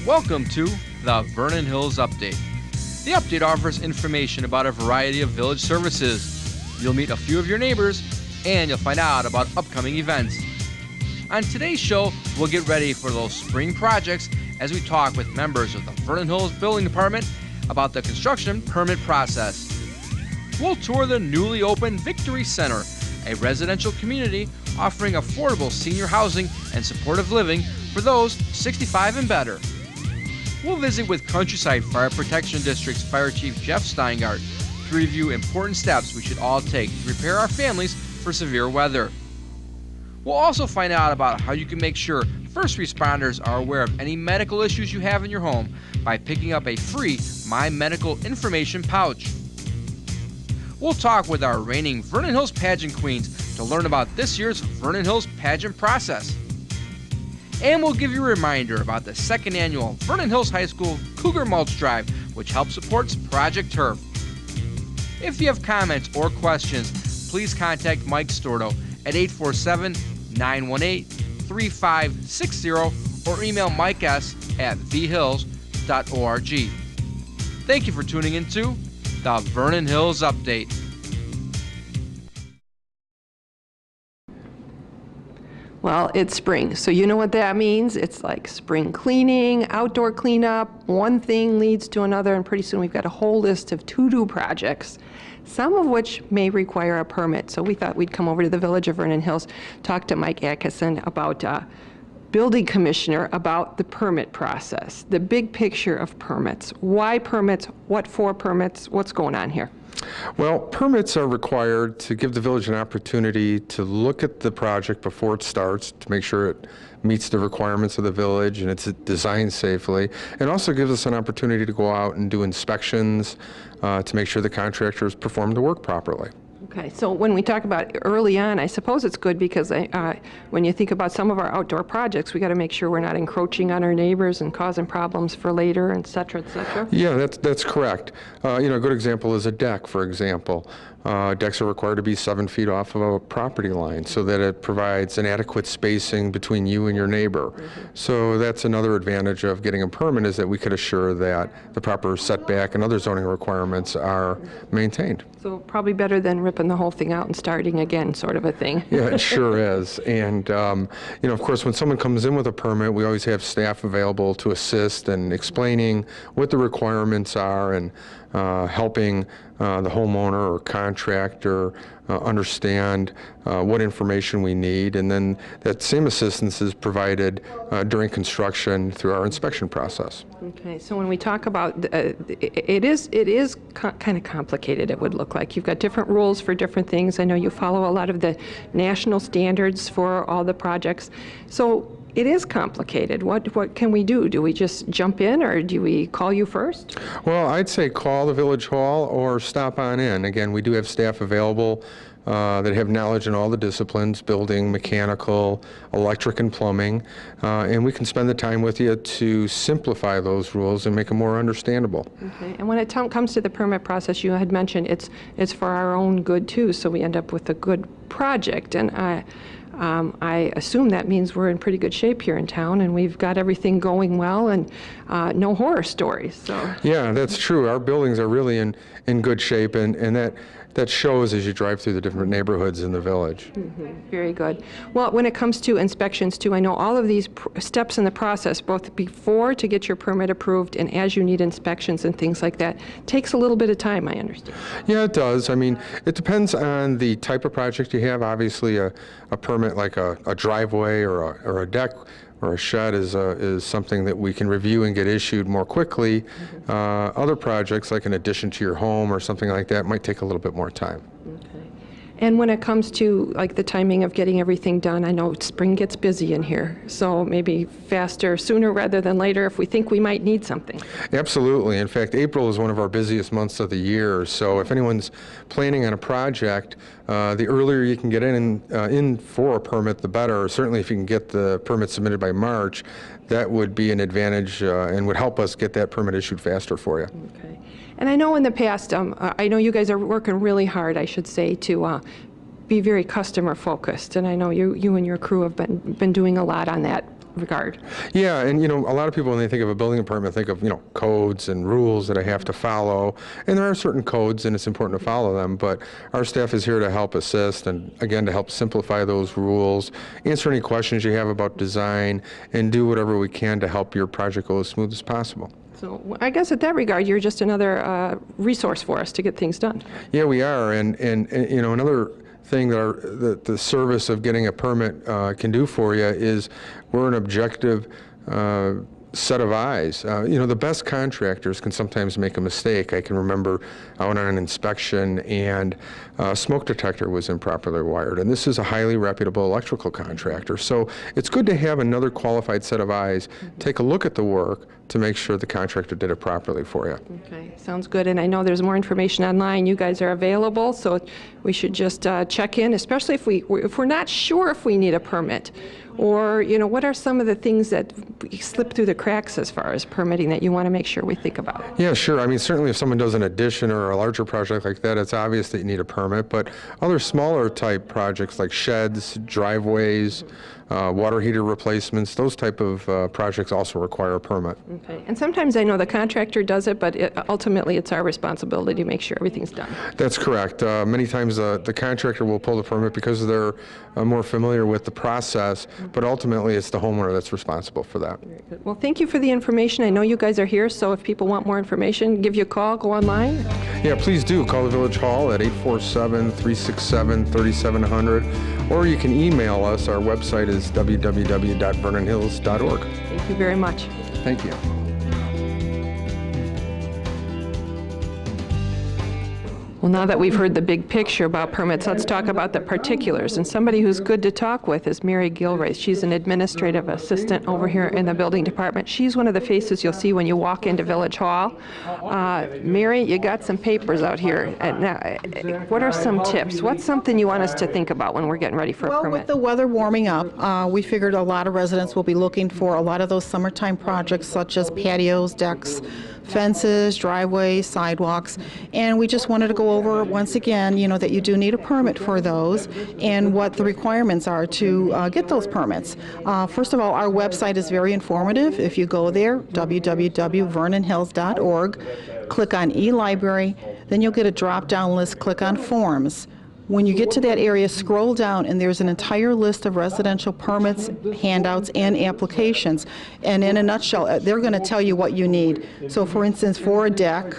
Welcome to the Vernon Hills Update. The update offers information about a variety of village services. You'll meet a few of your neighbors, and you'll find out about upcoming events. On today's show, we'll get ready for those spring projects as we talk with members of the Vernon Hills Building Department about the construction permit process. We'll tour the newly opened Victory Center, a residential community offering affordable senior housing and supportive living for those 65 and better. We'll visit with Countryside Fire Protection District's Fire Chief Jeff Steingart to review important steps we should all take to prepare our families for severe weather. We'll also find out about how you can make sure first responders are aware of any medical issues you have in your home by picking up a free My Medical Information pouch. We'll talk with our reigning Vernon Hills pageant queens to learn about this year's Vernon Hills pageant process. And we'll give you a reminder about the second annual Vernon Hills High School Cougar Mulch Drive, which helps supports Project Turf. If you have comments or questions, please contact Mike Storto at 847-918-3560 or email Mike S. at thehills.org. Thank you for tuning into the Vernon Hills Update. Well, it's spring, so you know what that means. It's like spring cleaning, outdoor cleanup, one thing leads to another, and pretty soon we've got a whole list of to-do projects, some of which may require a permit. So we thought we'd come over to the Village of Vernon Hills, talk to Mike Atkinson about building commissioner about the permit process, the big picture of permits. Why permits? What for permits? What's going on here? Well, permits are required to give the village an opportunity to look at the project before it starts to make sure it meets the requirements of the village and it's designed safely. It also gives us an opportunity to go out and do inspections to make sure the contractors perform the work properly. Okay, so when we talk about early on, I suppose it's good because when you think about some of our outdoor projects, we got to make sure we're not encroaching on our neighbors and causing problems for later, et cetera, et cetera. Yeah, that's correct. A good example is a deck, for example. Decks are required to be 7 feet off of a property line so that it provides an adequate spacing between you and your neighbor. Mm-hmm. So that's another advantage of getting a permit, is that we could assure that the proper setback and other zoning requirements are maintained. So probably better than ripping the whole thing out and starting again, sort of a thing. Yeah, it sure is. And, of course, when someone comes in with a permit, we always have staff available to assist in explaining what the requirements are and helping the homeowner or contractor understand what information we need, and then that same assistance is provided during construction through our inspection process. Okay, so when we talk about it is kind of complicated. It would look like you've got different rules for different things. I know you follow a lot of the national standards for all the projects, so it is complicated. What can we do? Do we just jump in, or do we call you first? Well, I'd say call the village hall or stop on in. Again, we do have staff available that have knowledge in all the disciplines: building, mechanical, electric, and plumbing. And we can spend the time with you to simplify those rules and make them more understandable. Okay. And when it comes to the permit process, you had mentioned it's for our own good too, so we end up with a good project. And I assume that means we're in pretty good shape here in town, and we've got everything going well, and no horror stories. So. Yeah, that's true. Our buildings are really in good shape, and that shows as you drive through the different neighborhoods in the village. Mm-hmm. Very good. Well, when it comes to inspections too, I know all of these steps in the process, both before to get your permit approved and as you need inspections and things like that, takes a little bit of time, I understand. Yeah, it does. I mean, it depends on the type of project you have. Obviously, a permit like a driveway or a deck or a shed is something that we can review and get issued more quickly. Mm-hmm. Other projects, like an addition to your home or something like that, might take a little bit more time. Okay. And when it comes to like the timing of getting everything done, I know spring gets busy in here, so maybe faster, sooner rather than later if we think we might need something. Absolutely. In fact, April is one of our busiest months of the year, so if anyone's planning on a project, the earlier you can get in for a permit, the better. Certainly if you can get the permit submitted by March, that would be an advantage and would help us get that permit issued faster for you. Okay. And I know in the past, I know you guys are working really hard, I should say, to be very customer focused. And I know you and your crew have been doing a lot on that regard? Yeah, and a lot of people, when they think of a building permit, think of, codes and rules that I have to follow. And there are certain codes, and it's important to follow them, but our staff is here to help assist and, again, to help simplify those rules, answer any questions you have about design, and do whatever we can to help your project go as smooth as possible. So I guess at that regard, you're just another resource for us to get things done. Yeah, we are, and another thing that the service of getting a permit can do for you is we're an objective set of eyes. The best contractors can sometimes make a mistake. I can remember I went on an inspection and a smoke detector was improperly wired, and this is a highly reputable electrical contractor. So it's good to have another qualified set of eyes take a look at the work to make sure the contractor did it properly for you. Okay, sounds good. And I know there's more information online. You guys are available, so we should just check in, especially if we're not sure if we need a permit. Or, what are some of the things that slip through the cracks as far as permitting that you want to make sure we think about? Yeah, sure. I mean, certainly if someone does an addition or a larger project like that, it's obvious that you need a permit. But other smaller type projects like sheds, driveways, water heater replacements, those type of projects also require a permit. Okay. And sometimes I know the contractor does it, but ultimately it's our responsibility to make sure everything's done. That's correct. Many times the contractor will pull the permit because they're more familiar with the process, but ultimately it's the homeowner that's responsible for that. Very good. Well, thank you for the information. I know you guys are here, so if people want more information, give you a call, go online. Yeah, please do. Call the Village Hall at 847-367-3700, or you can email us. Our website is www.vernonhills.org. Thank you very much. Thank you. Well, now that we've heard the big picture about permits, let's talk about the particulars. And somebody who's good to talk with is Mary Gilraith. She's an administrative assistant over here in the building department. She's one of the faces you'll see when you walk into Village Hall. Mary, you got some papers out here. Now, what are some tips? What's something you want us to think about when we're getting ready for a Well, permit? with the weather warming up, we figured a lot of residents will be looking for a lot of those summertime projects such as patios, decks, fences, driveways, sidewalks, and we just wanted to go over once again, that you do need a permit for those and what the requirements are to get those permits. First of all, our website is very informative. If you go there, www.vernonhills.org, click on e-library, then you'll get a drop-down list, click on forms. When you get to that area, scroll down, and there's an entire list of residential permits, handouts, and applications. And in a nutshell, they're going to tell you what you need. So, for instance, for a deck,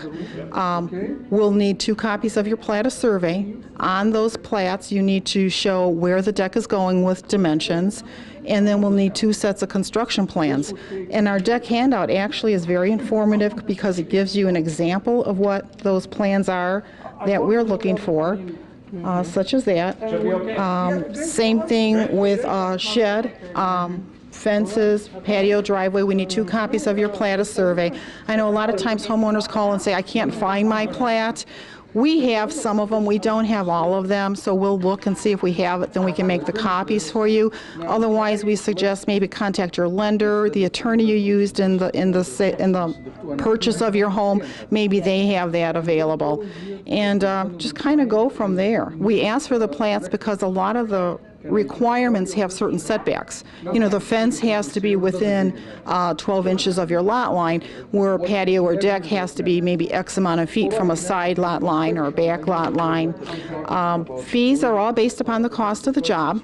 we'll need 2 copies of your plat of survey. On those plats, you need to show where the deck is going with dimensions. And then we'll need 2 sets of construction plans. And our deck handout actually is very informative because it gives you an example of what those plans are that we're looking for. Such as that. Same thing with shed, fences, patio, driveway. We need 2 copies of your plat of survey. I know a lot of times homeowners call and say, I can't find my plat. We have some of them. We don't have all of them, so we'll look and see if we have it, then we can make the copies for you. Otherwise, we suggest maybe contact your lender, the attorney you used in the purchase of your home. Maybe they have that available. And just kind of go from there. We ask for the plats because a lot of the requirements have certain setbacks. The fence has to be within 12 inches of your lot line, where a patio or deck has to be maybe X amount of feet from a side lot line or a back lot line. Fees are all based upon the cost of the job.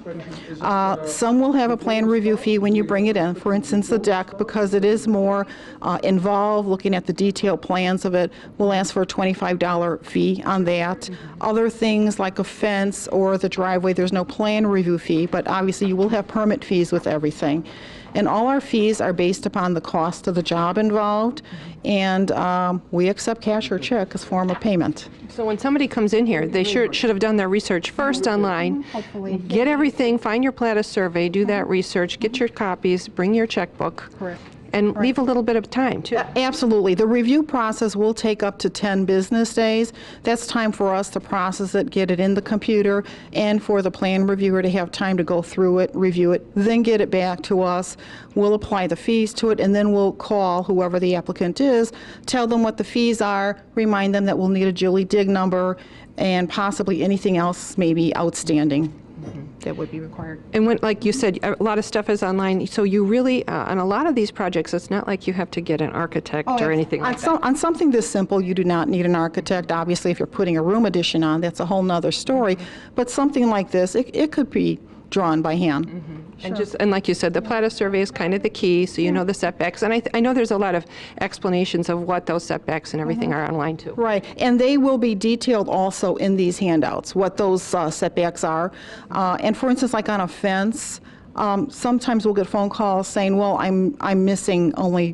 Some will have a plan review fee when you bring it in. For instance, the deck, because it is more involved, looking at the detailed plans of it, we'll ask for a $25 fee on that. Other things like a fence or the driveway, there's no plan review fee, but obviously you will have permit fees with everything. And all our fees are based upon the cost of the job involved, and we accept cash or check as form of payment. So when somebody comes in here, they should have done their research first online, get everything, find your plat of survey, do that research, get your copies, bring your checkbook. Correct. And leave a little bit of time, too. Absolutely. The review process will take up to 10 business days. That's time for us to process it, get it in the computer, and for the plan reviewer to have time to go through it, review it, then get it back to us. We'll apply the fees to it, and then we'll call whoever the applicant is, tell them what the fees are, remind them that we'll need a Julie Dig number, and possibly anything else maybe outstanding. that would be required. And when, like you said, a lot of stuff is online, so you really, on a lot of these projects, it's not like you have to get an architect or anything like that. On something this simple, you do not need an architect. Obviously, if you're putting a room addition on, that's a whole nother story. But something like this, it could be drawn by hand. And like you said, the Plata survey is kind of the key, so you know the setbacks. And I know there's a lot of explanations of what those setbacks and everything are online too. Right, and they will be detailed also in these handouts, what those setbacks are. And for instance, like on a fence, sometimes we'll get phone calls saying, well, I'm missing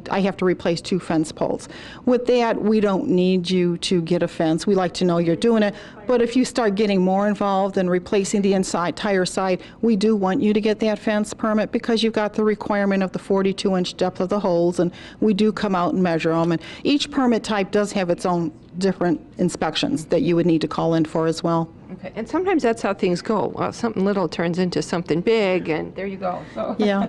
I have to replace 2 fence poles. With that, we don't need you to get a fence. We like to know you're doing it. But if you start getting more involved and replacing the entire side, we do want you to get that fence permit because you've got the requirement of the 42-inch depth of the holes, and we do come out and measure them. And each permit type does have its own different inspections that you would need to call in for as well. Okay. And sometimes that's how things go. Something little turns into something big, and there you go. So. Yeah.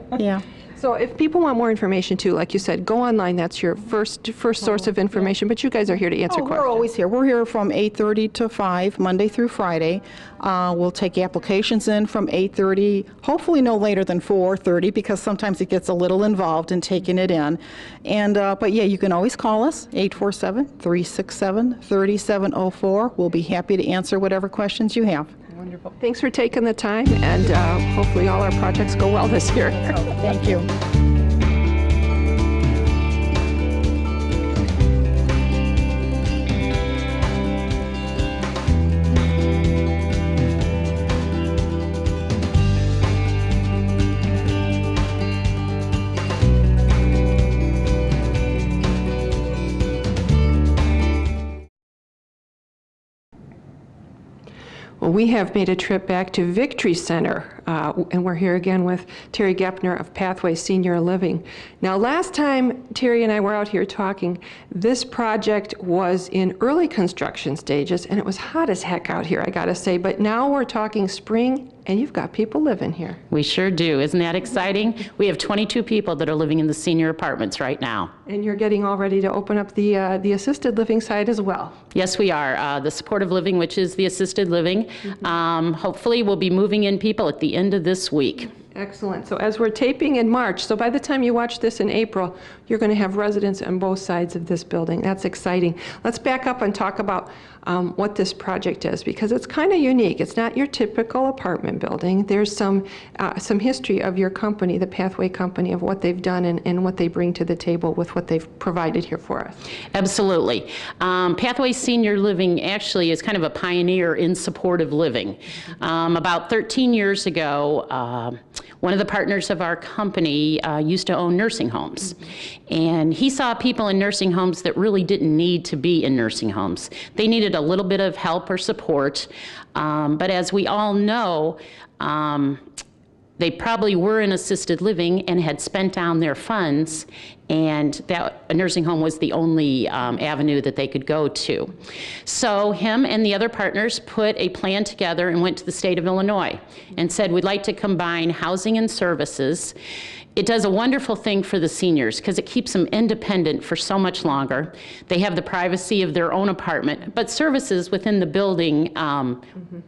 So if people want more information too, like you said, go online. That's your first source of information. But you guys are here to answer questions. We're always here. We're here from 8:30 to 5, Monday through Friday. We'll take applications in from 8:30, hopefully no later than 4:30, because sometimes it gets a little involved in taking it in. And but yeah, you can always call us 847-367-3704. We'll be happy to answer whatever questions you have. Wonderful. Thanks for taking the time, and hopefully all our projects go well this year. Thank you. Well, we have made a trip back to Victory Center, and we're here again with Terry Gepner of Pathway Senior Living. Now, last time Terry and I were out here talking, this project was in early construction stages, and it was hot as heck out here, I gotta say, but now we're talking spring, and you've got people living here. We sure do. Isn't that exciting? We have 22 people that are living in the senior apartments right now. And you're getting all ready to open up the assisted living side as well. Yes, we are. The supportive living, which is the assisted living. Hopefully we'll be moving in people at the end of this week. Excellent. So as we're taping in March, so by the time you watch this in April, you're going to have residents on both sides of this building. That's exciting. Let's back up and talk about what this project is, because it's kind of unique. It's not your typical apartment building. There's some history of your company, the Pathway Company, of what they've done and what they bring to the table with what they've provided here for us. Absolutely. Pathway Senior Living actually is kind of a pioneer in supportive living. About 13 years ago, one of the partners of our company used to own nursing homes. And he saw people in nursing homes that really didn't need to be in nursing homes. They needed a little bit of help or support. But as we all know, they probably were in assisted living and had spent down their funds, and that a nursing home was the only avenue that they could go to. So him and the other partners put a plan together and went to the state of Illinois and said, we'd like to combine housing and services. It does a wonderful thing for the seniors because it keeps them independent for so much longer. They have the privacy of their own apartment, but services within the building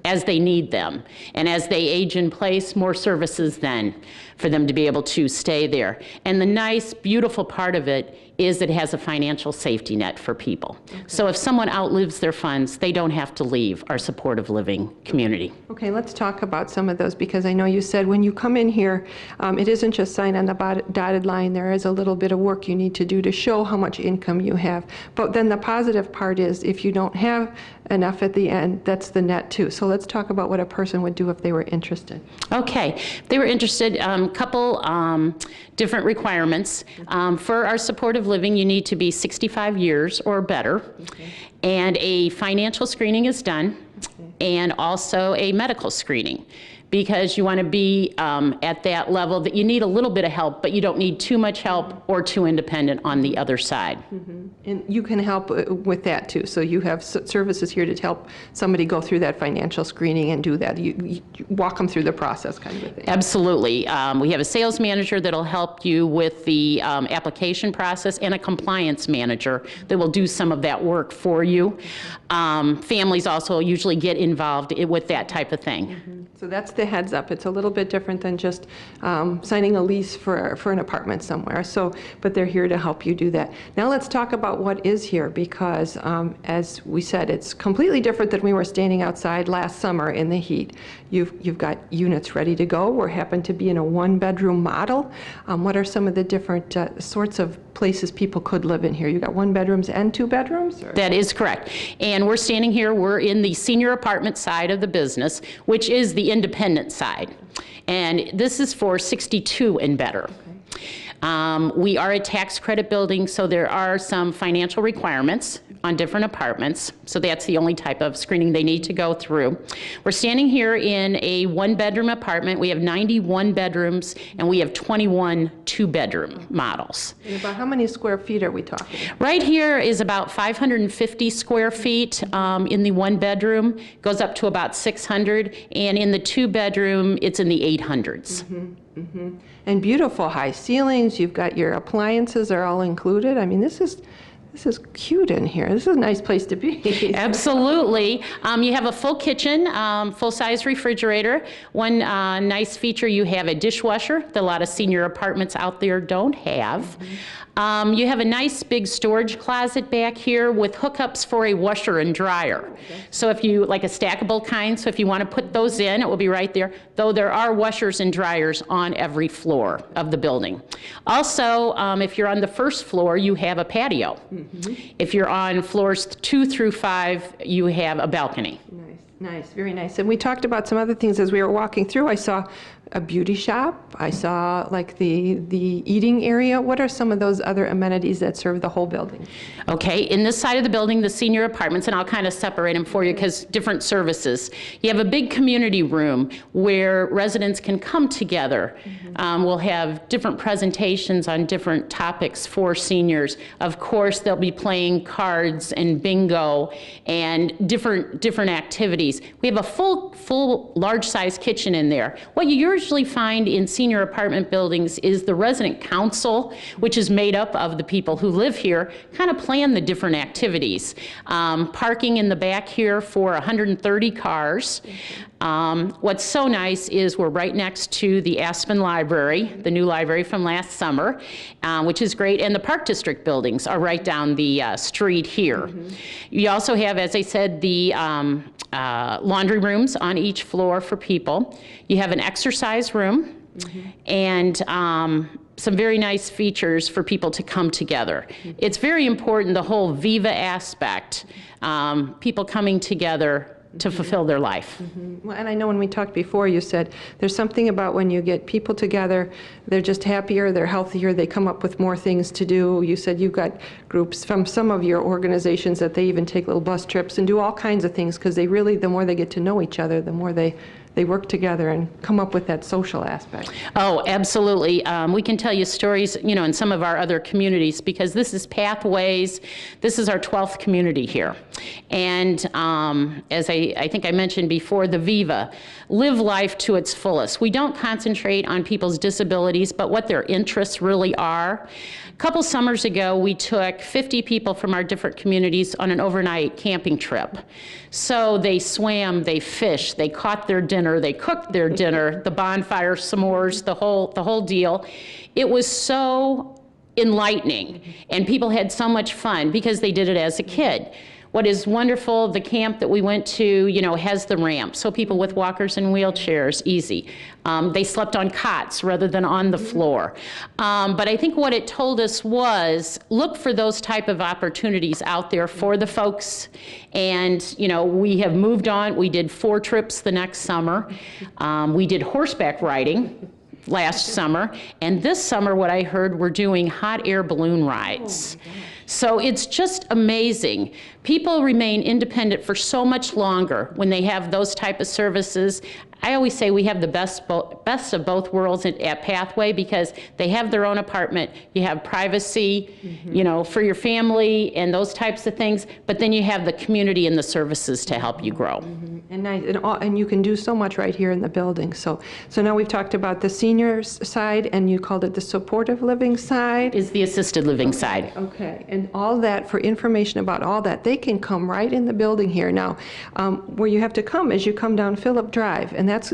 as they need them. And as they age in place, more services then for them to be able to stay there. And the nice, beautiful part of it is it has a financial safety net for people. Okay. So if someone outlives their funds, they don't have to leave our supportive living community. Okay, let's talk about some of those, because I know you said when you come in here, it isn't just sign on the dotted line. There is a little bit of work you need to do to show how much income you have. But then the positive part is if you don't have enough at the end, that's the net too. So let's talk about what a person would do if they were interested. Okay, if they were interested, couple different requirements. For our supportive living, you need to be 65 years or better, and a financial screening is done, and also a medical screening, because you want to be at that level that you need a little bit of help, but you don't need too much help or too independent on the other side. And you can help with that too. So you have services here to help somebody go through that financial screening and do that. You walk them through the process kind of a thing. Absolutely. We have a sales manager that'll help you with the application process, and a compliance manager that will do some of that work for you. Families also usually get involved with that type of thing. So that's the heads up. It's a little bit different than just signing a lease for an apartment somewhere. So, but they're here to help you do that. Now let's talk about what is here, because as we said, it's completely different than we were standing outside last summer in the heat. You've got units ready to go. We happen to be in a one-bedroom model. What are some of the different sorts of places people could live in here? You got 1 bedrooms and 2 bedrooms? Or? That is correct. And we're standing here, we're in the senior apartment side of the business, which is the independent side. And this is for 62 and better. We are a tax credit building, so there are some financial requirements on different apartments. So that's the only type of screening they need to go through. We're standing here in a 1-bedroom apartment. We have 91 bedrooms, and we have 21 2-bedroom models. And about how many square feet are we talking? Right here is about 550 square feet in the 1-bedroom, goes up to about 600, and in the 2-bedroom, it's in the 800s. And beautiful high ceilings. You've got your appliances are all included. I mean, this is cute in here. This is a nice place to be. Absolutely. You have a full kitchen, full-size refrigerator. One nice feature, you have a dishwasher that a lot of senior apartments out there don't have. You have a nice big storage closet back here with hookups for a washer and dryer. So if you, like a stackable kind, so if you want to put those in, it will be right there, though there are washers and dryers on every floor of the building. Also, if you're on the first floor, you have a patio. If you're on floors 2 through 5, you have a balcony. Nice, very nice. And we talked about some other things as we were walking through. I saw a beauty shop. I saw like the eating area. What are some of those other amenities that serve the whole building? Okay, in this side of the building, the senior apartments, and I'll kind of separate them for you because different services. You have a big community room where residents can come together. We'll have different presentations on different topics for seniors. Of course, they'll be playing cards and bingo and different activities. We have a full large-size kitchen in there. What you usually find in senior apartment buildings is the resident council, which is made up of the people who live here, kind of plan the different activities. Parking in the back here for 130 cars. What's so nice is we're right next to the Aspen Library, the new library from last summer, which is great, and the Park District buildings are right down the street here. You also have, as I said, the laundry rooms on each floor for people. You have an exercise room and some very nice features for people to come together. It's very important, the whole Viva aspect, people coming together to fulfill their life. Well, and I know when we talked before, you said there's something about when you get people together, they're just happier, they're healthier, they come up with more things to do. You said you've got groups from some of your organizations that they even take little bus trips and do all kinds of things because they really, the more they get to know each other, the more they work together and come up with that social aspect. Oh, absolutely. We can tell you stories, you know, in some of our other communities because this is Pathways. This is our 12th community here. And as I think I mentioned before, the Viva, live life to its fullest. We don't concentrate on people's disabilities, but what their interests really are. A couple summers ago, we took 50 people from our different communities on an overnight camping trip. So they swam, they fished, they caught their dinner, they cooked their dinner, the bonfire, s'mores, the whole deal. It was so enlightening, and people had so much fun because they did it as a kid. What is wonderful, the camp that we went to, you know, has the ramp, so people with walkers and wheelchairs, easy. They slept on cots rather than on the floor. But I think what it told us was, look for those type of opportunities out there for the folks. And, you know, we have moved on. We did 4 trips the next summer. We did horseback riding last summer. And this summer, what I heard, we're doing hot air balloon rides. So it's just amazing. People remain independent for so much longer when they have those type of services. I always say we have the best of both worlds at Pathway because they have their own apartment. You have privacy, you know, for your family and those types of things, but then you have the community and the services to help you grow. And nice, and you can do so much right here in the building. So now we've talked about the seniors side, and you called it the supportive living side. Is the assisted living side. Okay, and all that, for information about all that, they can come right in the building here. Now, where you have to come is you come down Phillip Drive, and And that's,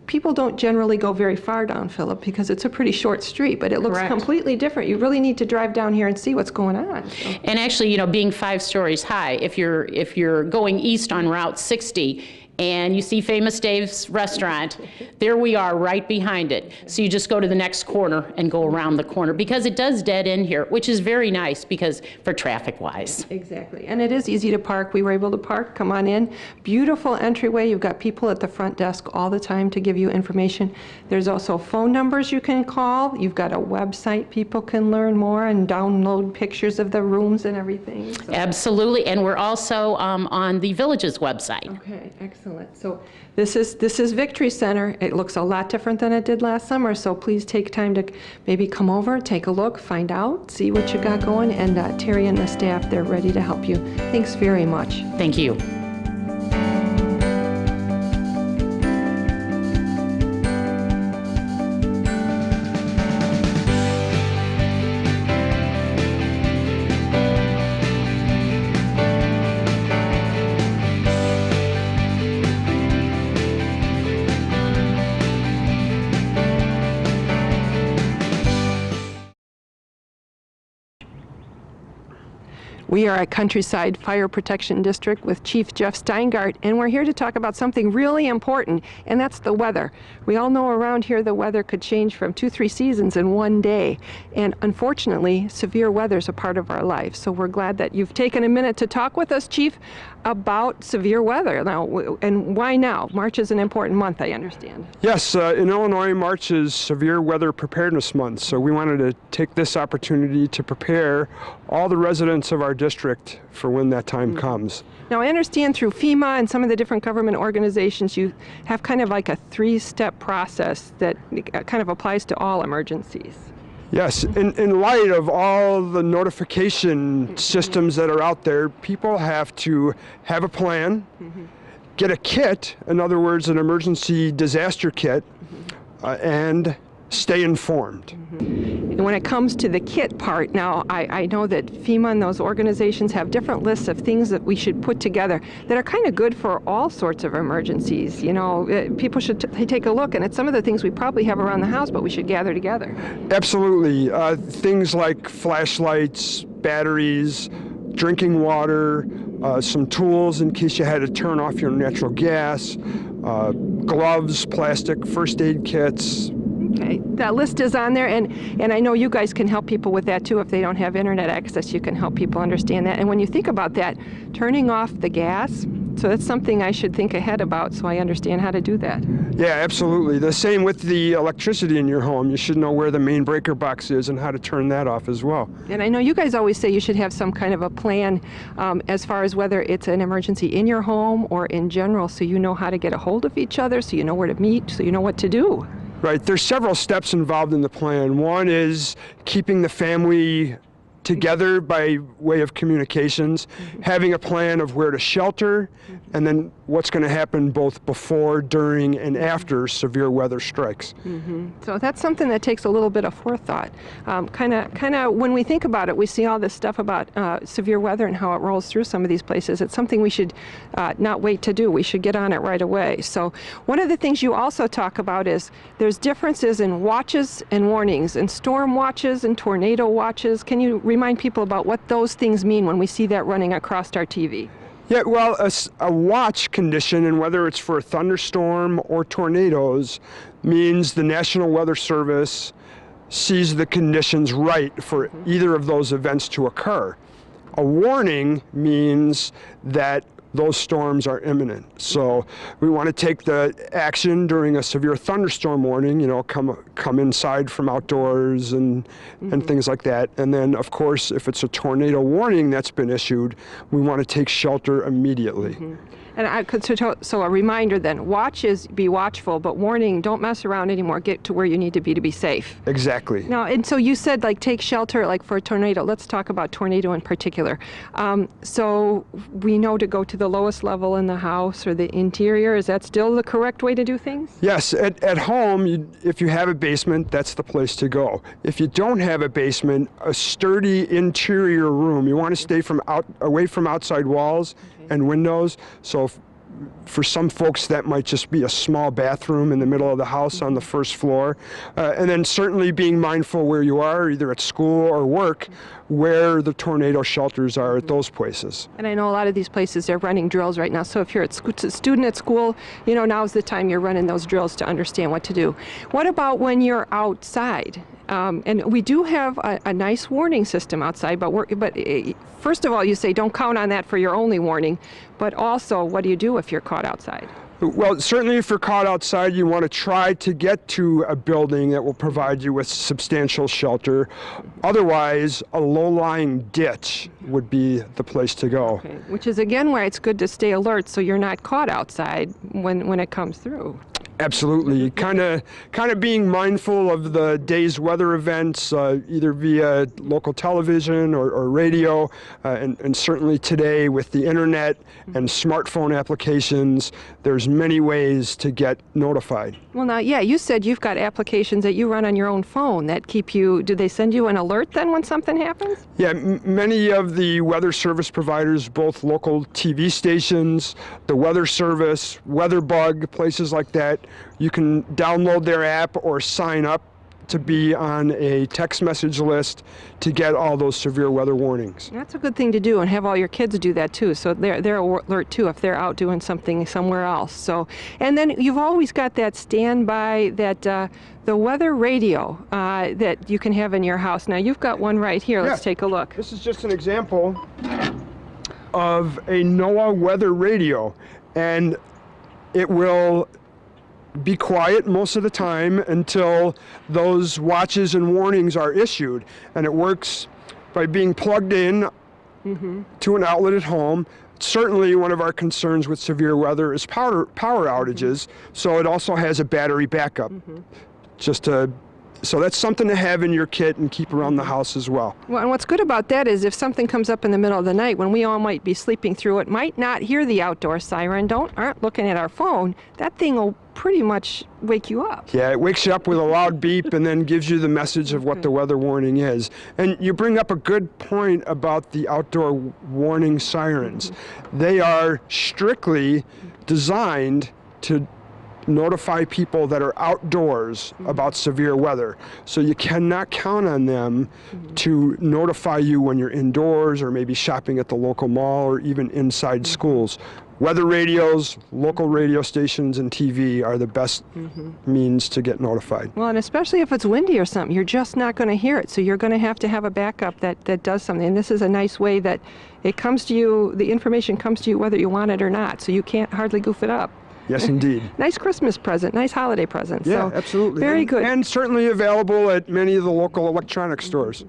people don't generally go very far down Phillip because it's a pretty short street, but it looks Correct. completely different. You really need to drive down here and see what's going on. So. And actually, you know, being 5 stories high, if you're going east on Route 60 and you see Famous Dave's restaurant, there we are right behind it. So you just go to the next corner and go around the corner, because it does dead end here, which is very nice because for traffic wise. Exactly. And it is easy to park. We were able to park, come on in. Beautiful entryway. You've got people at the front desk all the time to give you information. There's also phone numbers you can call. You've got a website people can learn more and download pictures of the rooms and everything. So. Absolutely. And we're also on the Village's website. Okay, excellent. So this is Victory Center. It looks a lot different than it did last summer, so please take time to maybe come over, take a look, find out, see what you got going, and Terry and the staff, they're ready to help you. Thanks very much. Thank you. We are at Countryside Fire Protection District with Chief Jeff Steingart, and we're here to talk about something really important, and that's the weather. We all know around here the weather could change from 2-3 seasons in one day, and unfortunately, severe weather is a part of our life. So we're glad that you've taken a minute to talk with us, Chief, about severe weather. Now, and why now? March is an important month, I understand. Yes, in Illinois, March is Severe Weather Preparedness Month, so we wanted to take this opportunity to prepare all the residents of our district for when that time comes. Now, I understand through FEMA and some of the different government organizations, you have kind of like a 3-step process that kind of applies to all emergencies. Yes, in light of all the notification systems that are out there, people have to have a plan, get a kit, in other words, an emergency disaster kit, and stay informed. And when it comes to the kit part, now I know that FEMA and those organizations have different lists of things that we should put together that are kind of good for all sorts of emergencies. You know, people should take a look, and it's some of the things we probably have around the house, but we should gather together. Absolutely. Things like flashlights, batteries, drinking water, some tools in case you had to turn off your natural gas, gloves, plastic, first aid kits. Okay, that list is on there, and I know you guys can help people with that too. If they don't have internet access, you can help people understand that. And when you think about that, turning off the gas, so that's something I should think ahead about so I understand how to do that. Yeah, absolutely. The same with the electricity in your home. You should know where the main breaker box is and how to turn that off as well. And I know you guys always say you should have some kind of a plan as far as whether it's an emergency in your home or in general, so you know how to get a hold of each other, so you know where to meet, so you know what to do. Right, there's several steps involved in the plan. One is keeping the family together by way of communications, having a plan of where to shelter, and then what's going to happen both before, during, and after severe weather strikes. So that's something that takes a little bit of forethought. Kind of when we think about it, we see all this stuff about severe weather and how it rolls through some of these places. It's something we should not wait to do. We should get on it right away. So one of the things you also talk about is there's differences in watches and warnings, and storm watches and tornado watches. Can you remind people about what those things mean when we see that running across our TV? Yeah, well, a watch condition, and whether it's for a thunderstorm or tornadoes, means the National Weather Service sees the conditions right for either of those events to occur. A warning means that those storms are imminent. So we want to take the action during a severe thunderstorm warning, you know, come inside from outdoors and things like that. And then, of course, if it's a tornado warning that's been issued, we want to take shelter immediately. And so a reminder then, watch is be watchful, but warning, don't mess around anymore. Get to where you need to be safe. Exactly. Now, and so you said like take shelter like for a tornado. Let's talk about tornado in particular. So we know to go to the lowest level in the house or the interior. Is that still the correct way to do things? Yes, at home, if you have a basement, that's the place to go. If you don't have a basement, a sturdy interior room, you want to stay away from outside walls and windows. So For some folks, that might just be a small bathroom in the middle of the house on the first floor. And then certainly being mindful where you are, either at school or work, where the tornado shelters are at those places. And I know a lot of these places, they're running drills right now. So if you're a student at school, now's the time you're running those drills to understand what to do. What about when you're outside? And we do have a nice warning system outside, but first of all, you say don't count on that for your only warning, but also what do you do if you're caught outside? Well, certainly if you're caught outside, you want to try to get to a building that will provide you with substantial shelter. Otherwise, a low-lying ditch would be the place to go. Okay. Which is, again, why it's good to stay alert so you're not caught outside when it comes through. Absolutely. Kind of being mindful of the day's weather events, either via local television or radio, and certainly today with the internet and smartphone applications, there's many ways to get notified. Well, now, yeah, you said you've got applications that you run on your own phone that keep you, do they send you an alert then when something happens? Yeah, many of the weather service providers, both local TV stations, the Weather Service, WeatherBug, places like that, you can download their app or sign up to be on a text message list to get all those severe weather warnings. That's a good thing to do, and have all your kids do that too, so they're alert too if they're out doing something somewhere else. So, and then you've always got that standby, that the weather radio that you can have in your house. Now you've got one right here. Let's take a look. This is just an example of a NOAA weather radio, and it will be quiet most of the time until those watches and warnings are issued. And it works by being plugged in to an outlet at home. Certainly one of our concerns with severe weather is power outages, so it also has a battery backup. So that's something to have in your kit and keep around the house as well. Well, and what's good about that is if something comes up in the middle of the night when we all might be sleeping through it, might not hear the outdoor siren, aren't looking at our phone, that thing will pretty much wake you up. Yeah, it wakes you up with a loud beep and then gives you the message of what the weather warning is. And you bring up a good point about the outdoor warning sirens. They are strictly designed to notify people that are outdoors about severe weather. So you cannot count on them to notify you when you're indoors or maybe shopping at the local mall or even inside schools. Weather radios, local radio stations, and TV are the best means to get notified. Well, and especially if it's windy or something, you're just not going to hear it. So you're going to have a backup that does something. And this is a nice way that it comes to you, the information comes to you whether you want it or not. So you can't hardly goof it up. Yes, indeed. Nice Christmas present, nice holiday present. Yeah, so, absolutely. Very good. And certainly available at many of the local electronic stores.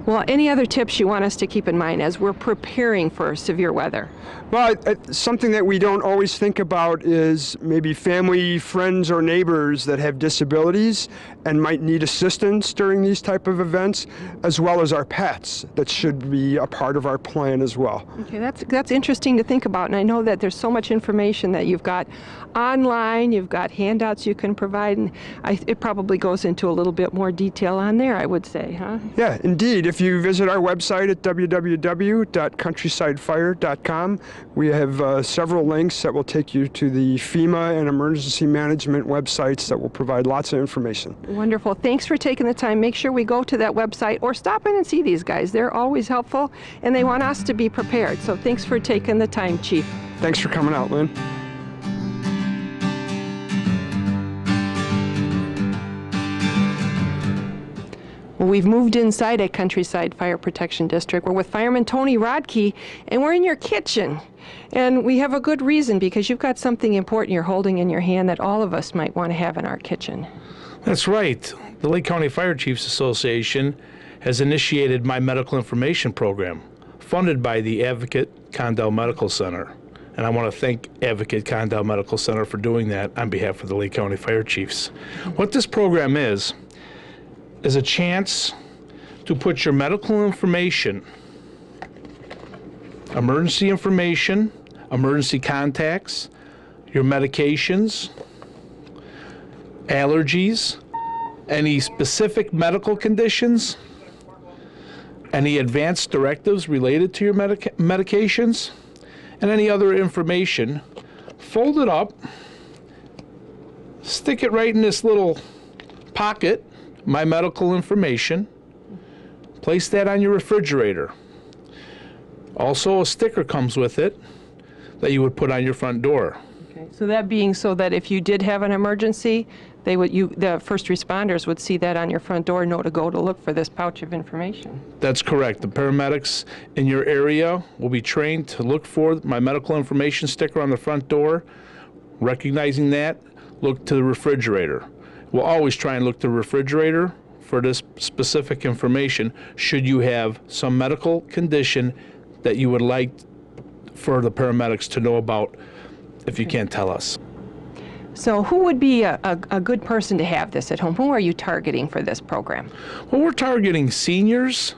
Well, any other tips you want us to keep in mind as we're preparing for severe weather? Well, something that we don't always think about is maybe family, friends, or neighbors that have disabilities and might need assistance during these type of events, as well as our pets. That should be a part of our plan as well. Okay, that's interesting to think about, and I know that there's so much information that you've got online, you've got handouts you can provide, and it probably goes into a little bit more detail on there, I would say, huh? Yeah, indeed. If you visit our website at www.countrysidefire.com, we have several links that will take you to the FEMA and emergency management websites that will provide lots of information. Wonderful. Thanks for taking the time. Make sure we go to that website or stop in and see these guys. They're always helpful, and they want us to be prepared. So thanks for taking the time, Chief. Thanks for coming out, Lynn. Well, we've moved inside a Countryside Fire Protection District. We're with Fireman Tony Rodkey, and we're in your kitchen. And we have a good reason, because you've got something important you're holding in your hand that all of us might want to have in our kitchen. That's right. The Lake County Fire Chiefs Association has initiated my medical information program, funded by the Advocate Condell Medical Center. And I want to thank Advocate Condell Medical Center for doing that on behalf of the Lake County Fire Chiefs. What this program is a chance to put your medical information, emergency information, emergency contacts, your medications, allergies, any specific medical conditions, any advanced directives related to your medications, and any other information, fold it up, stick it right in this little pocket, my medical information, place that on your refrigerator. Also, a sticker comes with it that you would put on your front door. Okay. So that being so that if you did have an emergency, the first responders would see that on your front door, know to go to look for this pouch of information. That's correct. The paramedics in your area will be trained to look for my medical information sticker on the front door. Recognizing that, look to the refrigerator. We'll always try and look to the refrigerator for this specific information should you have some medical condition that you would like for the paramedics to know about if you can't tell us. So who would be a good person to have this at home? Who are you targeting for this program? Well, we're targeting seniors,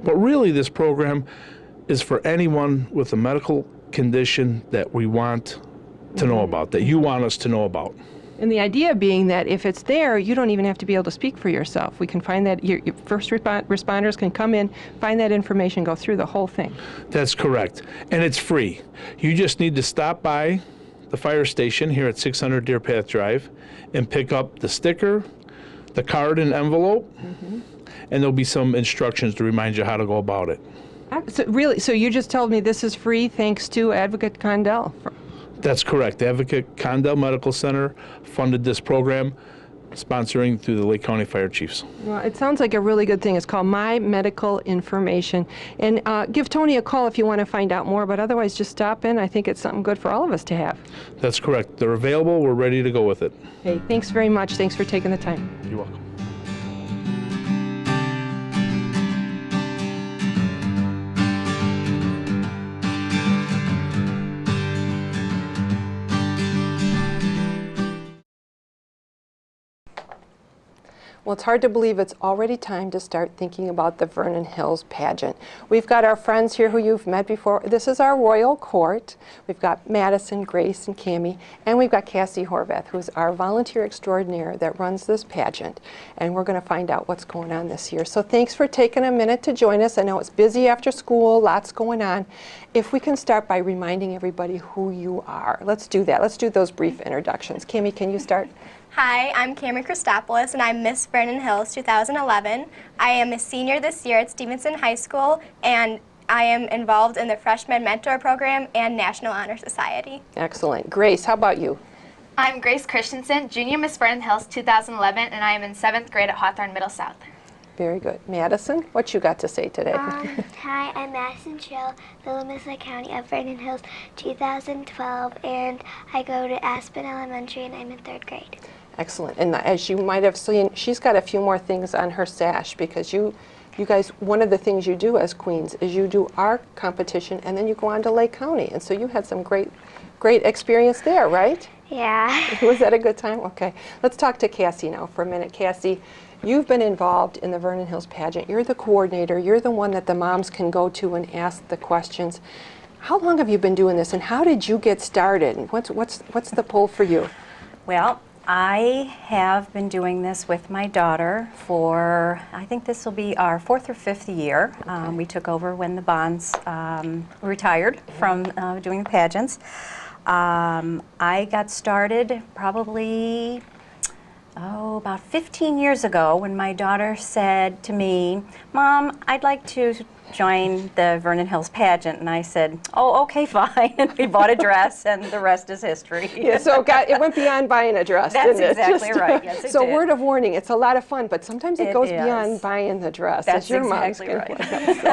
but really this program is for anyone with a medical condition that we want to know about, that you want us to know about. And the idea being that if it's there, you don't even have to be able to speak for yourself. We can find that, your first responders can come in, find that information, go through the whole thing. That's correct. And it's free. You just need to stop by the fire station here at 600 Deer Path Drive and pick up the sticker, the card and envelope, and there'll be some instructions to remind you how to go about it. So you just told me this is free thanks to Advocate Condell. That's correct. Advocate Condell Medical Center funded this program, sponsoring through the Lake County Fire Chiefs. Well, it sounds like a really good thing. It's called My Medical Information. And give Tony a call if you want to find out more, but otherwise just stop in. I think it's something good for all of us to have. That's correct. They're available. We're ready to go with it. Hey, thanks very much. Thanks for taking the time. You're welcome. Well, it's hard to believe it's already time to start thinking about the Vernon Hills pageant. We've got our friends here who you've met before. This is our royal court. We've got Madison, Grace, and Cammie, and we've got Cassie Horvath, who's our volunteer extraordinaire that runs this pageant. And we're going to find out what's going on this year. So thanks for taking a minute to join us. I know it's busy after school, lots going on. If we can start by reminding everybody who you are. Let's do that. Let's do those brief introductions. Cammie, can you start? Hi, I'm Cammie Christopoulos, and I'm Miss Vernon Hills 2011. I am a senior this year at Stevenson High School, and I am involved in the Freshman Mentor Program and National Honor Society. Excellent. Grace, how about you? I'm Grace Christensen, Junior Miss Vernon Hills 2011, and I am in 7th grade at Hawthorne Middle South. Very good. Madison, what you got to say today? Hi, I'm Madison Chill, Little Miss Lake County of Vernon Hills 2012, and I go to Aspen Elementary, and I'm in 3rd grade. Excellent. And as you might have seen, she's got a few more things on her sash because you guys, one of the things you do as Queens is you do our competition and then you go on to Lake County. And so you had some great experience there, right? Yeah. Was that a good time? Okay. Let's talk to Cassie now for a minute. Cassie, you've been involved in the Vernon Hills pageant. You're the coordinator. You're the one that the moms can go to and ask the questions. How long have you been doing this and how did you get started? And what's the pull for you? Well, I have been doing this with my daughter for, I think this will be our 4th or 5th year. Okay. We took over when the Bonds retired from doing the pageants. I got started probably, about 15 years ago when my daughter said to me, "Mom, I'd like to join the Vernon Hills pageant," and I said, "Oh, okay, fine." And we bought a dress, and the rest is history. Yeah, so it went beyond buying a dress, didn't it? That's exactly right. Yes, it so did. Word of warning, it's a lot of fun, but sometimes it goes is. beyond buying the dress. That's your exactly mom's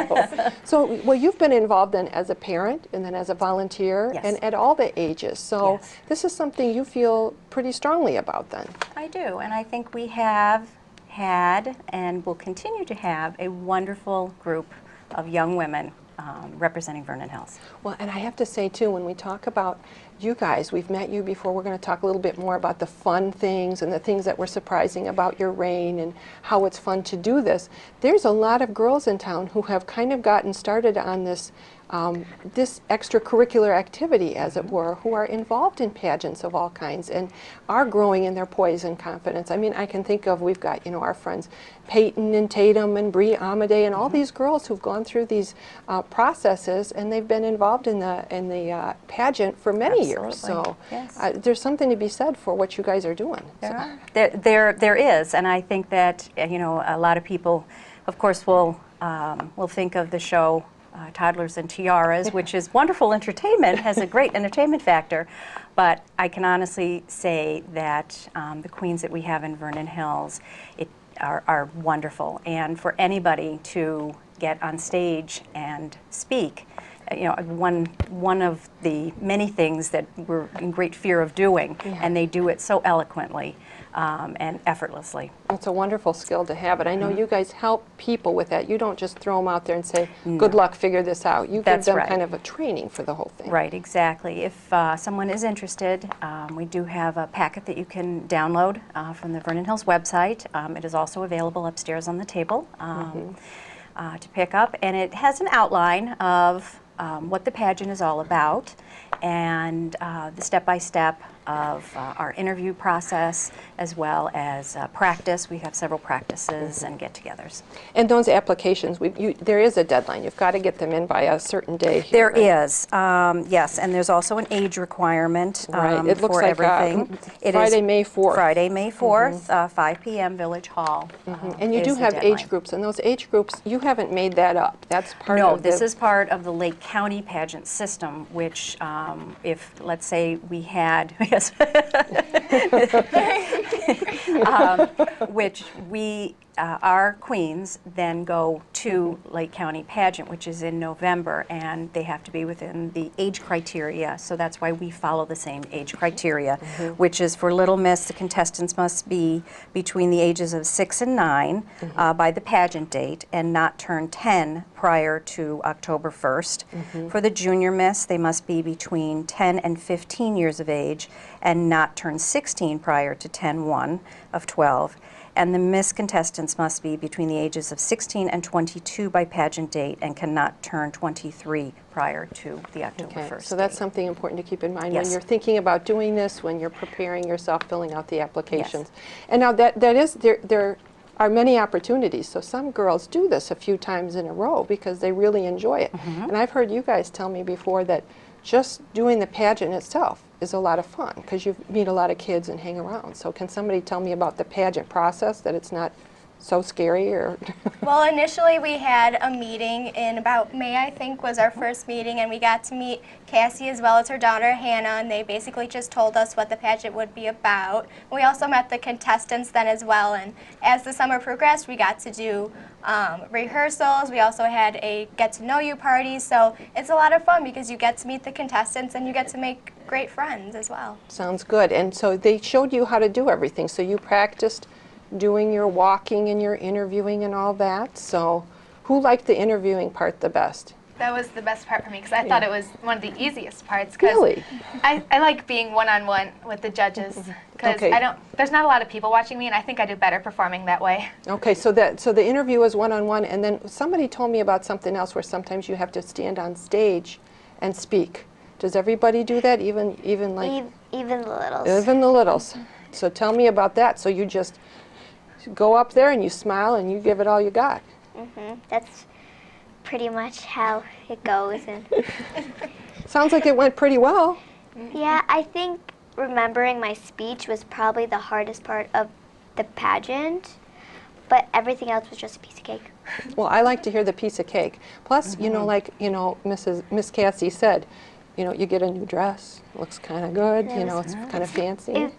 right. Well, you've been involved then as a parent and then as a volunteer, yes. and at all the ages. So yes. This is something you feel pretty strongly about then. I do, and I think we have had and will continue to have a wonderful group of young women representing Vernon Hills. Well, and I have to say too, when we talk about you guys, we've met you before. We're going to talk a little bit more about the fun things and the things that were surprising about your reign and how it's fun to do this. There's a lot of girls in town who have kind of gotten started on this this extracurricular activity, as it were, who are involved in pageants of all kinds and are growing in their poise and confidence. I mean, I can think of, we've got, our friends Peyton and Tatum and Bree Amadei and all these girls who've gone through these processes, and they've been involved in the pageant for many years. So yes. There's something to be said for what you guys are doing. There is, and I think that a lot of people, of course, will think of the show Toddlers and Tiaras, which is wonderful entertainment, has a great entertainment factor, but I can honestly say that the queens that we have in Vernon Hills are wonderful, and for anybody to get on stage and speak, one of the many things that we're in great fear of doing, and they do it so eloquently and effortlessly. It's a wonderful skill to have, and I know you guys help people with that. You don't just throw them out there and say, good luck, figure this out. You give them kind of a training for the whole thing. Right, exactly. If someone is interested, we do have a packet that you can download from the Vernon Hills website. It is also available upstairs on the table to pick up, and it has an outline of what the pageant is all about, and the step-by-step of our interview process, as well as practice. We have several practices and get-togethers. And those applications, there is a deadline. You've got to get them in by a certain day here, There is, yes, and there's also an age requirement it looks for like everything. Friday, May 4th. Friday, May 4th, 5 p.m., Village Hall. And you do have age groups, and those age groups, you haven't made that up. That's part of No, this is part of the Lake County pageant system, which if, let's say, we had, yes, which our queens then go to Lake County pageant, which is in November, and they have to be within the age criteria, so that's why we follow the same age criteria, which is for Little Miss, the contestants must be between the ages of 6 and 9 by the pageant date and not turn 10 prior to October 1st. For the Junior Miss, they must be between 10 and 15 years of age and not turn 16 prior to 10/1 of 12. And the Miss contestants must be between the ages of 16 and 22 by pageant date and cannot turn 23 prior to the October 1st So that's something important to keep in mind Yes. when you're thinking about doing this, when you're preparing yourself, filling out the applications. And now there are many opportunities. So some girls do this a few times in a row because they really enjoy it. And I've heard you guys tell me before that just doing the pageant itself is a lot of fun because you meet a lot of kids and hang around. So can somebody tell me about the pageant process, that it's not so scary? Or Well, initially we had a meeting in about May, I think, was our first meeting, and we got to meet Cassie as well as her daughter Hannah, and they basically just told us what the pageant would be about. We also met the contestants then as well, and as the summer progressed, we got to do rehearsals. We also had a get-to-know-you party, so it's a lot of fun because you get to meet the contestants and you get to make great friends as well. Sounds good. And so they showed you how to do everything. So you practiced doing your walking and your interviewing and all that. So who liked the interviewing part the best? That was the best part for me because I thought it was one of the easiest parts. Cause Really? I like being one-on-one with the judges because Okay. there's not a lot of people watching me, and I think I do better performing that way. Okay, so the interview is one-on-one, and then somebody told me about something else where sometimes you have to stand on stage and speak. Does everybody do that, even like Even the littles. even the littles? So tell me about that. So you just go up there and you smile and you give it all you got. That's pretty much how it goes. And Sounds like it went pretty well. yeah, I think remembering my speech was probably the hardest part of the pageant, but everything else was just a piece of cake. Well, I like to hear the piece of cake. Plus, like Miss Cassie said, you get a new dress. Looks kind of good. It's kind of fancy.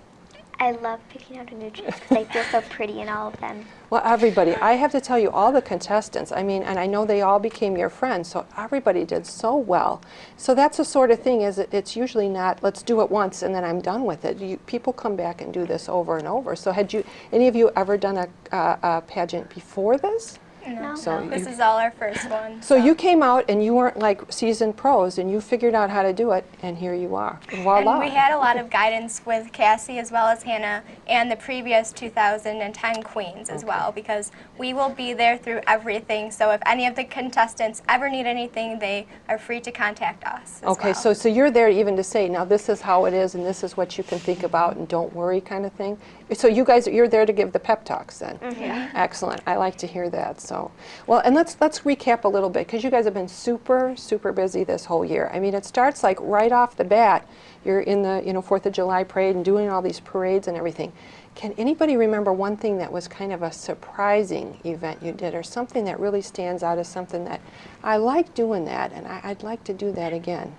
I love picking out a new dress because I feel so pretty in all of them. Well, everybody, I have to tell you, all the contestants, and I know they all became your friends, so everybody did so well. So that's the sort of thing, it's usually not, let's do it once and then I'm done with it. People come back and do this over and over. So had any of you ever done a pageant before this? No, So this you- is all our first one. So you came out and you weren't like seasoned pros and you figured out how to do it and here you are. Voila. And we had a lot of guidance with Cassie as well as Hannah and the previous 2010 queens as well, because we will be there through everything. So if any of the contestants ever need anything, they are free to contact us as Okay, well. so you're there even to say, now this is how it is and this is what you can think about and don't worry kind of thing. So you guys, you're there to give the pep talks then. Yeah. Excellent. I like to hear that. So, well, and let's recap a little bit because you guys have been super busy this whole year. I mean, it starts like right off the bat. You're in the 4th of July parade and doing all these parades and everything. Can anybody remember one thing that was kind of a surprising event you did, or something that really stands out as something that I like doing that and I'd like to do that again?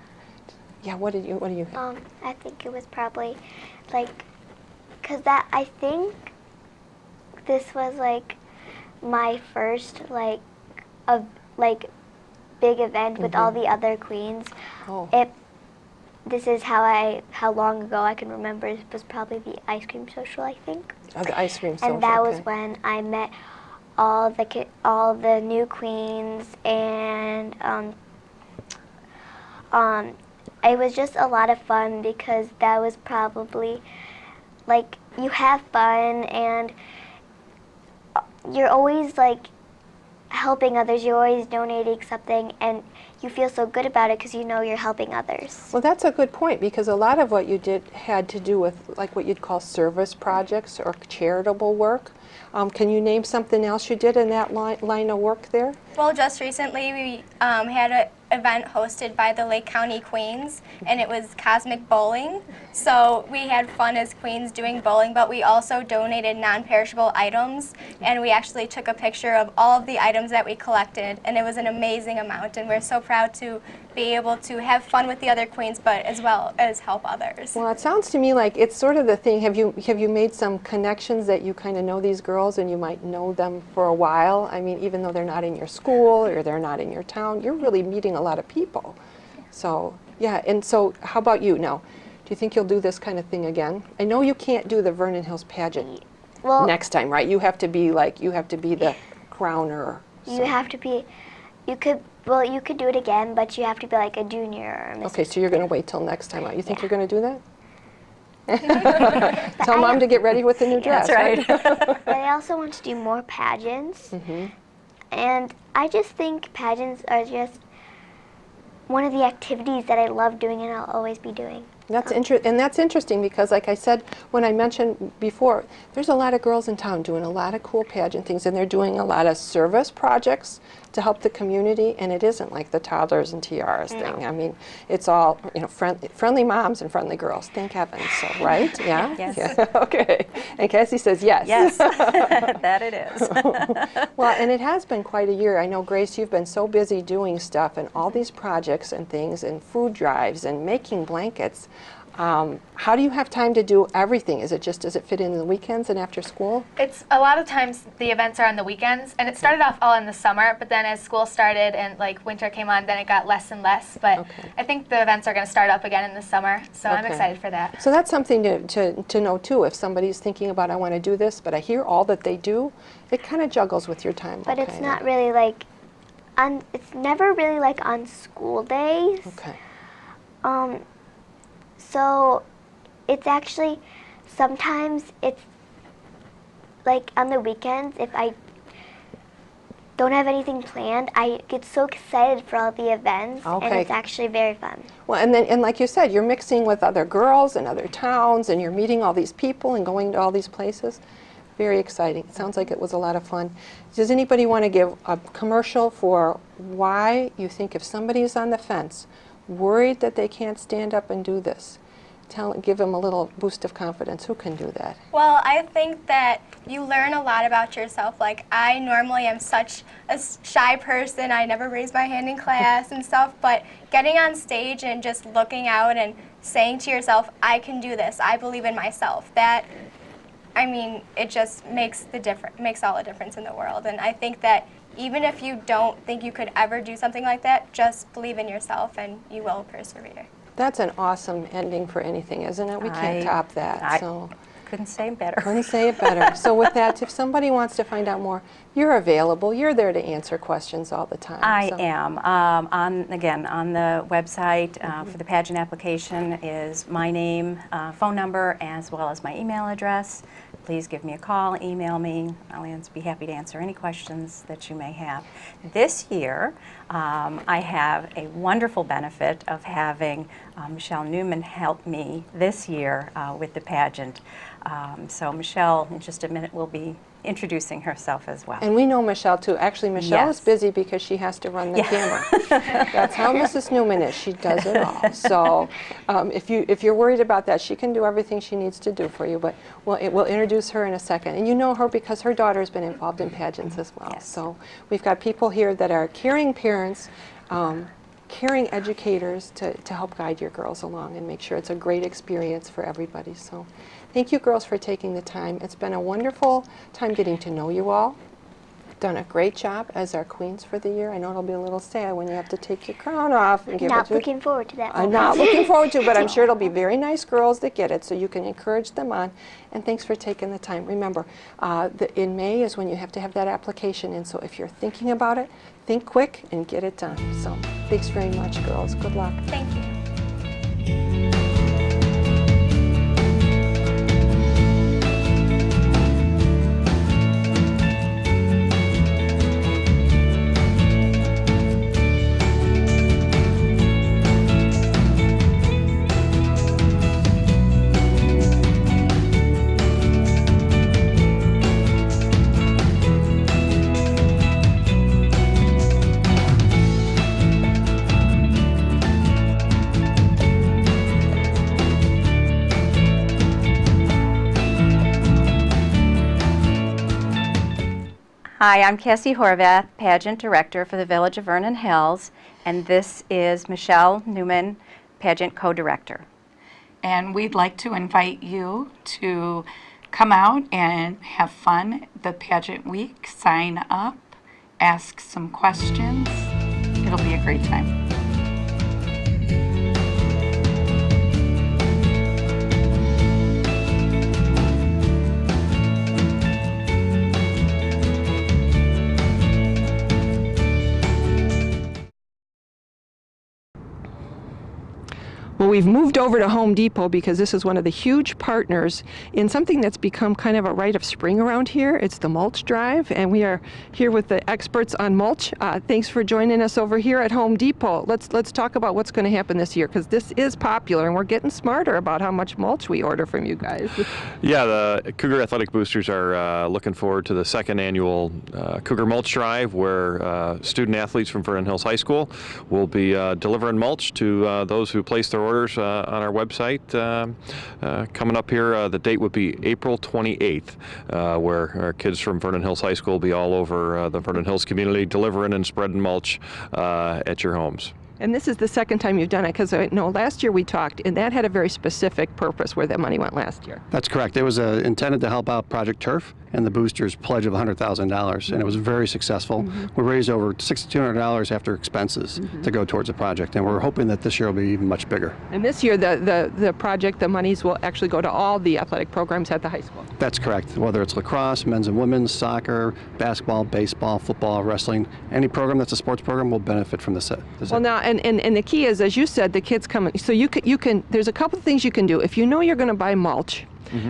Yeah. What do you? I think it was probably like, cause that I think this was like my first like big event with all the other queens. Oh. This is how long ago I can remember. It was probably the ice cream social, I think. Oh, the ice cream social. And that was okay. when I met all the new queens, and it was just a lot of fun because that was probably like you have fun and you're always like helping others. You're always donating something, and you feel so good about it because you know you're helping others. Well, that's a good point because a lot of what you did had to do with like what you'd call service projects or charitable work. Can you name something else you did in that line of work there? Well, just recently we had an event hosted by the Lake County Queens, and it was Cosmic Bowling. So we had fun as queens doing bowling, but we also donated non-perishable items, and we actually took a picture of all of the items that we collected, and it was an amazing amount, and we're so proud to be able to have fun with the other queens, but as well as help others. Well, it sounds to me like it's sort of the thing. Have you made some connections that you kind of know these girls and you might know them for a while? I mean, even though they're not in your school or they're not in your town, you're really meeting a lot of people. So, yeah, and so how about you now? Do you think you'll do this kind of thing again? I know you can't do the Vernon Hills pageant next time, right? You have to be the crowner. You have to be, you could do it again, but you have to be like a junior or Okay, so you're going to wait till next time out. You think you're going to do that? Tell Mom to get ready with the new dress. That's right. But I also want to do more pageants. And I just think pageants are just one of the activities that I love doing and I'll always be doing. That's interesting because, like I said, when I mentioned before, there's a lot of girls in town doing a lot of cool pageant things, and they're doing a lot of service projects to help the community, and it isn't like the toddlers and tiaras thing. I mean, it's all, friendly moms and friendly girls, thank heavens, so, right? Yeah? Yes. Yeah. Okay. And Cassie says yes. Yes, that it is. Well, and it has been quite a year. I know, Grace, you've been so busy doing stuff and all these projects and things and food drives and making blankets. How do you have time to do everything? Does it fit in the weekends and after school? It's a lot of times the events are on the weekends, and it started off all in the summer, but then as school started and like winter came on, then it got less and less. But I think the events are going to start up again in the summer, so I'm excited for that. So that's something to know too. If somebody's thinking about, I want to do this, but I hear all that they do, it kind of juggles with your time. But it's not really like, it's never really like on school days. Okay. So it's actually, sometimes it's like on the weekends, if I don't have anything planned, I get so excited for all the events, and it's actually very fun. Well, and like you said, you're mixing with other girls and other towns, and you're meeting all these people and going to all these places. Very exciting. It sounds like it was a lot of fun. Does anybody want to give a commercial for why you think if somebody is on the fence, worried that they can't stand up and do this, give them a little boost of confidence? Who can do that? Well, I think that you learn a lot about yourself. Like, I normally am such a shy person. I never raise my hand in class and stuff, but getting on stage and just looking out and saying to yourself, I can do this, I believe in myself, that, I mean, it just makes all the difference in the world. And I think that even if you don't think you could ever do something like that, just believe in yourself and you will persevere. That's an awesome ending for anything, isn't it? We can't top that. couldn't say it better. Couldn't say it better. So with that, if somebody wants to find out more, you're available. You're there to answer questions all the time. I am. Again, on the website for the pageant application is my name, phone number, as well as my email address. Please give me a call, email me. I'll be happy to answer any questions that you may have. This year, I have a wonderful benefit of having Michelle Newman help me this year with the pageant. So Michelle, in just a minute, will be introducing herself as well. And we know Michelle too. Actually, Michelle is busy because she has to run the camera. That's how Mrs. Newman is. She does it all. So if you're worried about that, she can do everything she needs to do for you. But we'll introduce her in a second. And you know her because her daughter's been involved in pageants as well. Yes. So we've got people here that are caring parents, caring educators to help guide your girls along and make sure it's a great experience for everybody. So thank you, girls, for taking the time. It's been a wonderful time getting to know you all. Done a great job as our queens for the year. I know it'll be a little sad when you have to take your crown off and give it to. Not looking forward to that. I'm not looking forward to, but I'm sure it'll be very nice girls that get it, so you can encourage them on. And thanks for taking the time. Remember, in May is when you have to have that application in, so if you're thinking about it, think quick and get it done. So thanks very much, girls. Good luck. Thank you. Hi, I'm Cassie Horvath, Pageant Director for the Village of Vernon Hills, and this is Michelle Newman, Pageant Co-Director. And we'd like to invite you to come out and have fun the pageant week, sign up, ask some questions. It'll be a great time. Well, we've moved over to Home Depot because this is one of the huge partners in something that's become kind of a rite of spring around here. It's the mulch drive, and we are here with the experts on mulch. Thanks for joining us over here at Home Depot. Let's talk about what's going to happen this year, because this is popular, and we're getting smarter about how much mulch we order from you guys. Yeah, the Cougar Athletic Boosters are looking forward to the second annual Cougar Mulch Drive, where student athletes from Vernon Hills High School will be delivering mulch to those who place their orders on our website. Coming up here, the date would be April 28th, where our kids from Vernon Hills High School will be all over the Vernon Hills community delivering and spreading mulch at your homes. And this is the second time you've done it, because I know last year we talked, and that had a very specific purpose where that money went last year. That's correct. It was intended to help out Project Turf and the boosters' pledge of $100,000, and it was very successful. We raised over $6,200 after expenses to go towards the project, and we're hoping that this year will be even much bigger. And this year, the project, the monies will actually go to all the athletic programs at the high school. That's correct. Whether it's lacrosse, men's and women's, soccer, basketball, baseball, football, wrestling, any program that's a sports program will benefit from this. Well, now, and the key is, as you said, the kids come, so you can, there's a couple of things you can do. If you know you're going to buy mulch,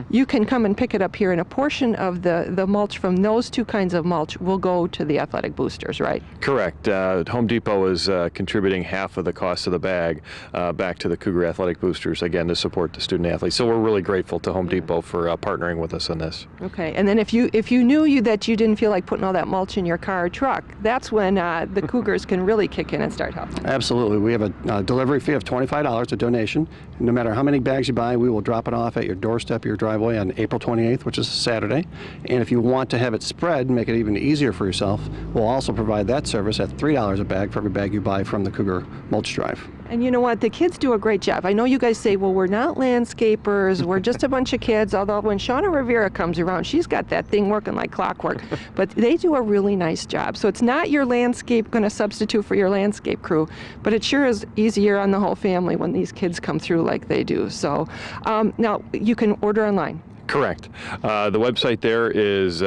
you can come and pick it up here, and a portion of the mulch from those two kinds of mulch will go to the athletic boosters, right? Correct. Home Depot is contributing half of the cost of the bag back to the Cougar Athletic Boosters, again, to support the student athletes. So we're really grateful to Home Depot for partnering with us on this. Okay, and then if you knew that you didn't feel like putting all that mulch in your car or truck, that's when the Cougars can really kick in and start helping. Absolutely. We have a delivery fee of $25, a donation. No matter how many bags you buy, we will drop it off at your doorstep, your driveway on April 28th, which is Saturday. And if you want to have it spread and make it even easier for yourself, we'll also provide that service at $3 a bag for every bag you buy from the Cougar Mulch Drive. And you know what? The kids do a great job. I know you guys say, well, we're not landscapers, we're just a bunch of kids, although when Shauna Rivera comes around, she's got that thing working like clockwork. But they do a really nice job. So it's not your landscape going to substitute for your landscape crew, but it sure is easier on the whole family when these kids come through like they do. So now you can order online. Correct. The website there is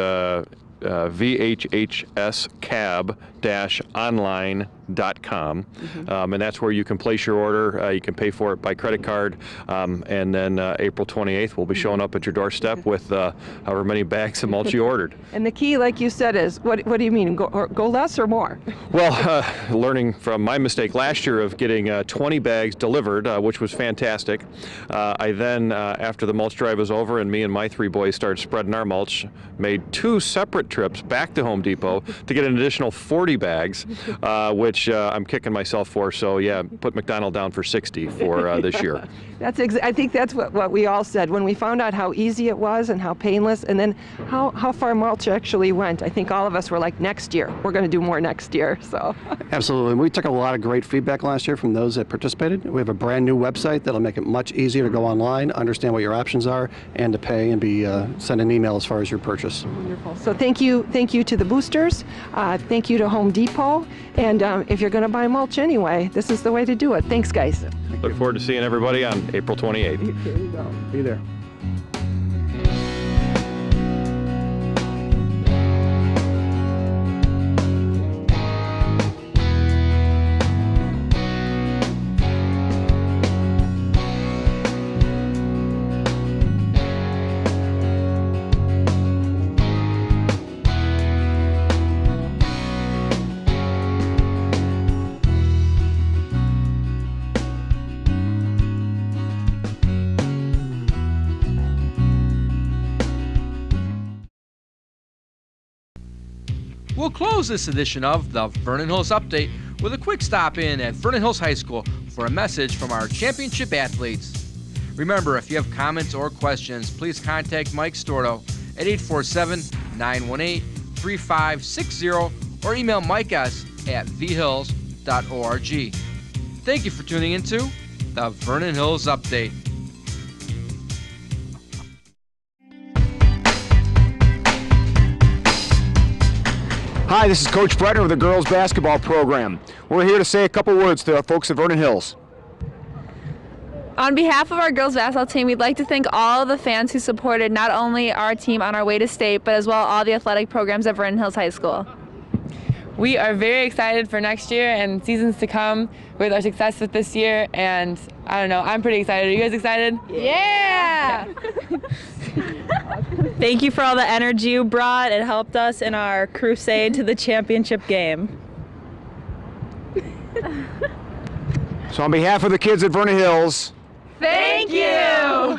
vhhscab-online.com, and that's where you can place your order. You can pay for it by credit card, and then April 28th we'll be showing up at your doorstep with however many bags of mulch you ordered. And the key, like you said, is what do you mean? Go less or more? Well, learning from my mistake last year of getting 20 bags delivered, which was fantastic. I then, after the mulch drive was over and me and my 3 boys started spreading our mulch, made 2 separate trips back to Home Depot to get an additional 40 bags, which I'm kicking myself for. So yeah, put McDonald down for 60 for this year. I think that's what we all said when we found out how easy it was and how painless, and then how far mulch actually went. I think all of us were like, next year we're going to do more next year. So absolutely, we took a lot of great feedback last year from those that participated. We have a brand new website that'll make it much easier to go online, understand what your options are, and to pay and be send an email as far as your purchase. Wonderful. So thank you to the boosters. Thank you to Home Depot. And if you're going to buy mulch anyway, this is the way to do it. Thanks, guys. Look forward to seeing everybody on April 28th. Here you go. Be there. We'll close this edition of the Vernon Hills Update with a quick stop in at Vernon Hills High School for a message from our championship athletes. Remember, if you have comments or questions, please contact Mike Storto at 847-918-3560 or email Mike S. at vhills.org. Thank you for tuning into the Vernon Hills Update. Hi, this is Coach Bretner of the girls basketball program. We're here to say a couple words to our folks at Vernon Hills. On behalf of our girls basketball team, we'd like to thank all of the fans who supported not only our team on our way to state, but as well all the athletic programs at Vernon Hills High School. We are very excited for next year and seasons to come with our success with this year, and I don't know, I'm pretty excited. Are you guys excited? Yeah! Thank you for all the energy you brought. It helped us in our crusade to the championship game. So on behalf of the kids at Vernon Hills, Thank you!